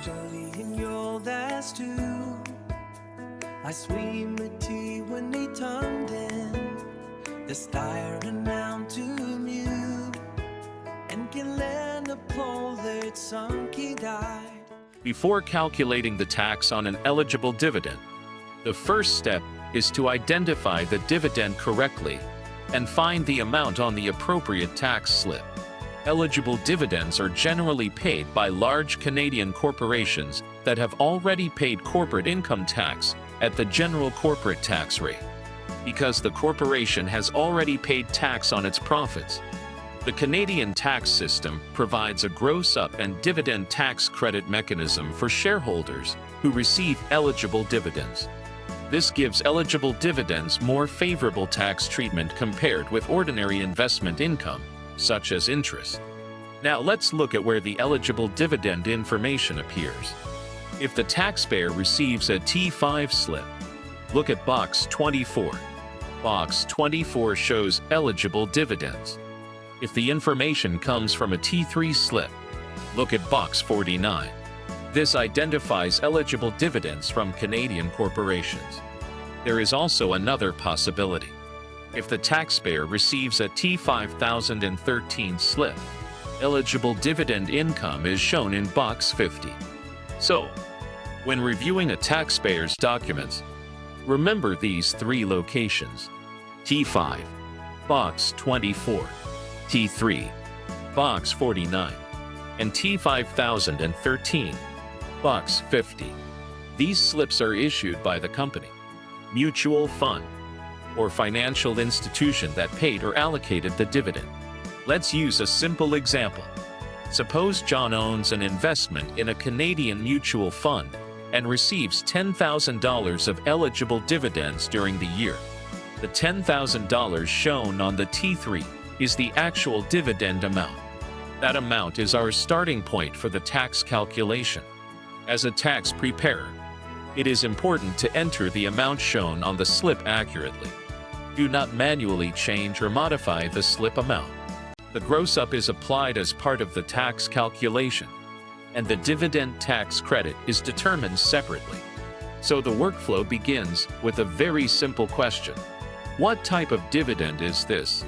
studying your last two. I swim med tea when they turned in. The styrene down to mute. And can lend a pole that sunk he died. Before calculating the tax on an eligible dividend, the first step is to identify the dividend correctly and find the amount on the appropriate tax slip. Eligible dividends are generally paid by large Canadian corporations that have already paid corporate income tax at the general corporate tax rate. Because the corporation has already paid tax on its profits, the Canadian tax system provides a gross-up and dividend tax credit mechanism for shareholders who receive eligible dividends. This gives eligible dividends more favorable tax treatment compared with ordinary investment income, such as interest. Now let's look at where the eligible dividend information appears. If the taxpayer receives a T5 slip, look at Box 24. Box 24 shows eligible dividends. If the information comes from a T3 slip, look at Box 49. This identifies eligible dividends from Canadian corporations. There is also another possibility. If the taxpayer receives a T5013 slip, eligible dividend income is shown in Box 50. So, when reviewing a taxpayer's documents, remember these three locations: T5, Box 24, T3, Box 49, and T5013, Box 50. These slips are issued by the company, mutual fund, or financial institution that paid or allocated the dividend. Let's use a simple example. Suppose John owns an investment in a Canadian mutual fund and receives $10,000 of eligible dividends during the year. The $10,000 shown on the T3 is the actual dividend amount. That amount is our starting point for the tax calculation. As a tax preparer, it is important to enter the amount shown on the slip accurately. Do not manually change or modify the slip amount. The gross-up is applied as part of the tax calculation, and the dividend tax credit is determined separately. So the workflow begins with a very simple question. What type of dividend is this?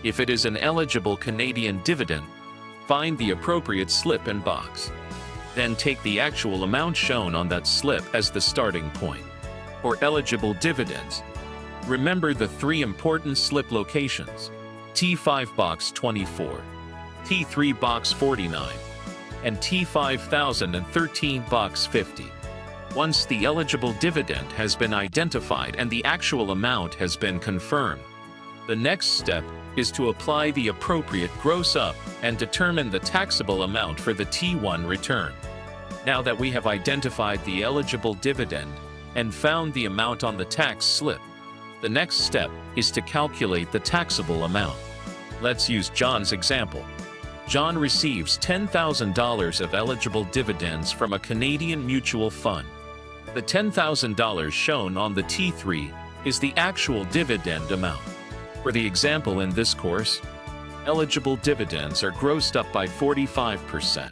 If it is an eligible Canadian dividend, find the appropriate slip and box. Then take the actual amount shown on that slip as the starting point. For eligible dividends, remember the three important slip locations: T5 Box 24, T3 Box 49, and T5013 Box 50. Once the eligible dividend has been identified and the actual amount has been confirmed, the next step is to apply the appropriate gross-up and determine the taxable amount for the T1 return. Now that we have identified the eligible dividend and found the amount on the tax slip, the next step is to calculate the taxable amount. Let's use John's example. John receives $10,000 of eligible dividends from a Canadian mutual fund. The $10,000 shown on the T3 is the actual dividend amount. For the example in this course, eligible dividends are grossed up by 45%.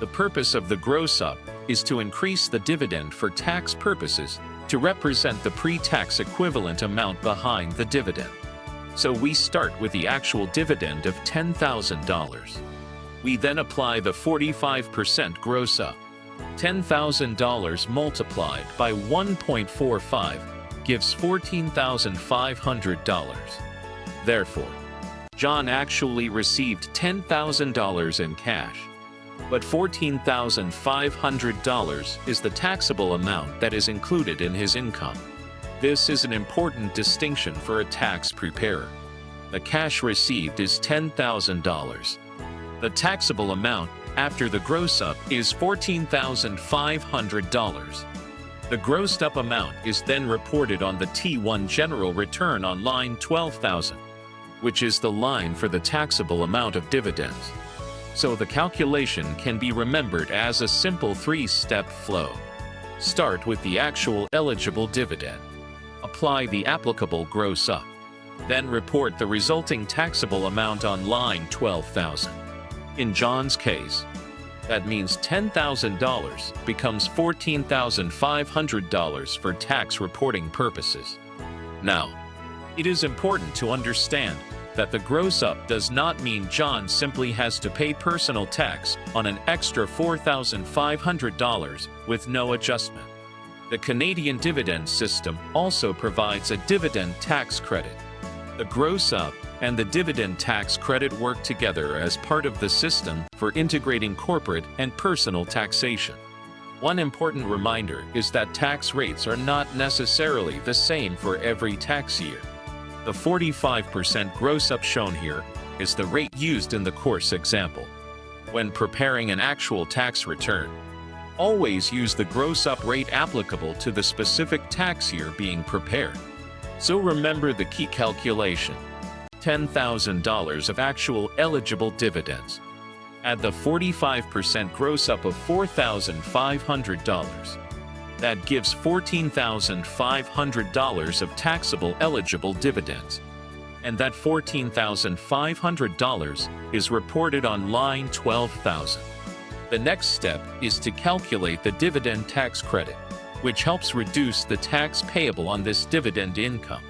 The purpose of the gross-up is to increase the dividend for tax purposes to represent the pre-tax equivalent amount behind the dividend. So we start with the actual dividend of $10,000. We then apply the 45% gross-up. $10,000 multiplied by 1.45 gives $14,500. Therefore, John actually received $10,000 in cash, but $14,500 is the taxable amount that is included in his income. This is an important distinction for a tax preparer. The cash received is $10,000. The taxable amount after the gross-up is $14,500. The grossed-up amount is then reported on the T1 general return on line 12,000, which is the line for the taxable amount of dividends. So the calculation can be remembered as a simple three-step flow. Start with the actual eligible dividend. Apply the applicable gross-up. Then report the resulting taxable amount on line 12,000. In John's case, That means $10,000 becomes $14,500 for tax reporting purposes. Now, it is important to understand that the gross up does not mean John simply has to pay personal tax on an extra $4,500 with no adjustment. The Canadian dividend system also provides a dividend tax credit. The gross up and the dividend tax credit work together as part of the system for integrating corporate and personal taxation. One important reminder is that tax rates are not necessarily the same for every tax year. The 45% gross up shown here is the rate used in the course example. When preparing an actual tax return, always use the gross up rate applicable to the specific tax year being prepared. So remember the key calculation: $10,000 of actual eligible dividends. Add the 45% gross up of $4,500. That gives $14,500 of taxable eligible dividends. And that $14,500 is reported on line 12,000. The next step is to calculate the dividend tax credit, which helps reduce the tax payable on this dividend income.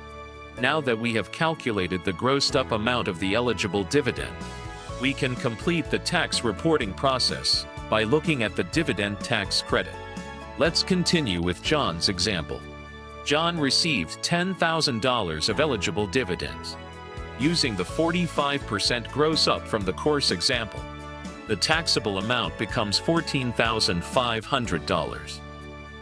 Now that we have calculated the grossed up amount of the eligible dividend, we can complete the tax reporting process by looking at the dividend tax credit. Let's continue with John's example. John received $10,000 of eligible dividends. Using the 45% gross up from the course example, the taxable amount becomes $14,500.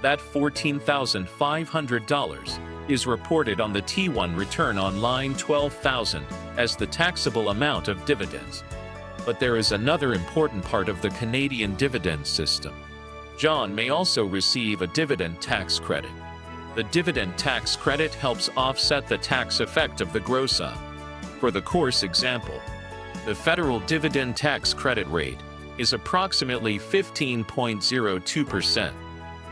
That $14,500 is reported on the T1 return on line 12,000 as the taxable amount of dividends. But there is another important part of the Canadian dividend system. John may also receive a dividend tax credit. The dividend tax credit helps offset the tax effect of the gross up. For the course example, the federal dividend tax credit rate is approximately 15.02%.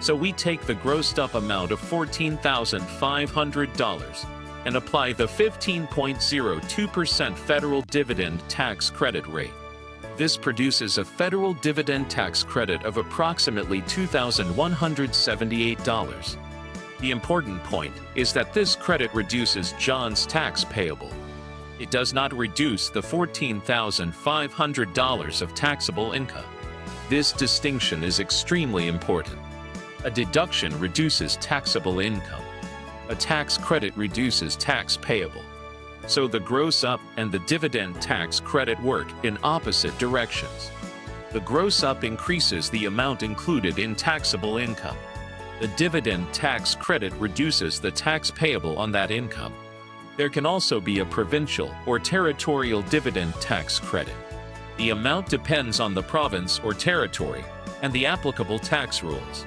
So we take the grossed up amount of $14,500 and apply the 15.02% federal dividend tax credit rate. This produces a federal dividend tax credit of approximately $2,178. The important point is that this credit reduces John's tax payable. It does not reduce the $14,500 of taxable income. This distinction is extremely important. A deduction reduces taxable income. A tax credit reduces tax payable. So the gross up and the dividend tax credit work in opposite directions. The gross up increases the amount included in taxable income. The dividend tax credit reduces the tax payable on that income. There can also be a provincial or territorial dividend tax credit. The amount depends on the province or territory and the applicable tax rules.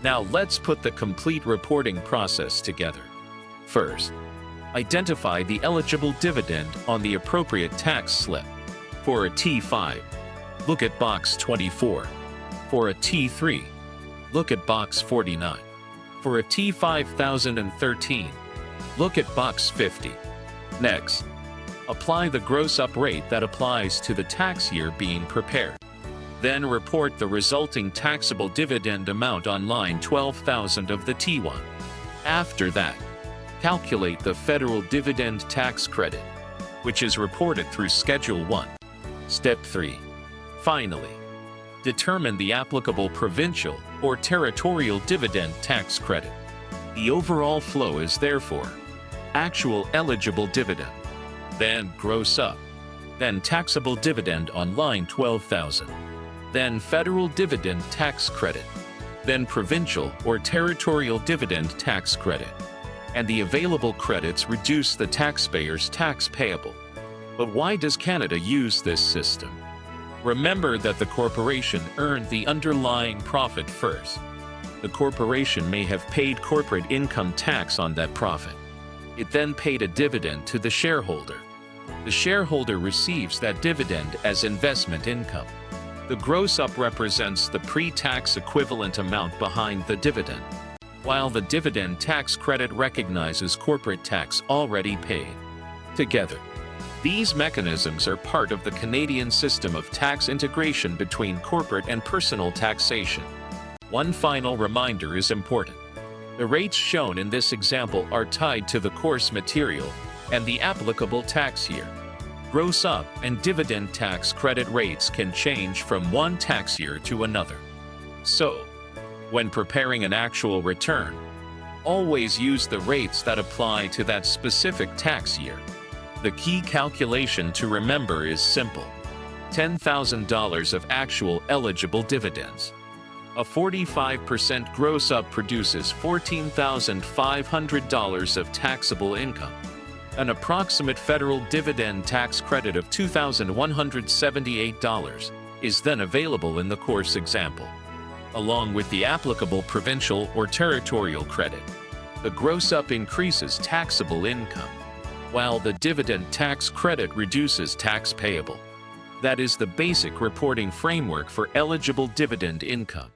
Now let's put the complete reporting process together. First, identify the eligible dividend on the appropriate tax slip. For a T5, look at box 24. For a T3, look at box 49. For a T5013, look at box 50. Next, apply the gross up rate that applies to the tax year being prepared. Then report the resulting taxable dividend amount on line 12,000 of the T1. After that, calculate the federal dividend tax credit, which is reported through Schedule 1. Step 3. Finally, determine the applicable provincial or territorial dividend tax credit. The overall flow is therefore actual eligible dividend, then gross up, then taxable dividend on line 12,000, then federal dividend tax credit, then provincial or territorial dividend tax credit. And the available credits reduce the taxpayer's tax payable. But why does Canada use this system? Remember that the corporation earned the underlying profit first. The corporation may have paid corporate income tax on that profit. It then paid a dividend to the shareholder. The shareholder receives that dividend as investment income. The gross up represents the pre-tax equivalent amount behind the dividend, while the dividend tax credit recognizes corporate tax already paid. Together, These mechanisms are part of the Canadian system of tax integration between corporate and personal taxation. One final reminder is important. The rates shown in this example are tied to the course material and the applicable tax year. Gross up and dividend tax credit rates can change from one tax year to another. So, when preparing an actual return, always use the rates that apply to that specific tax year. The key calculation to remember is simple: $10,000 of actual eligible dividends. A 45% gross up produces $14,500 of taxable income. An approximate federal dividend tax credit of $2,178 is then available in the course example, along with the applicable provincial or territorial credit. The gross up increases taxable income, while the dividend tax credit reduces tax payable. That is the basic reporting framework for eligible dividend income.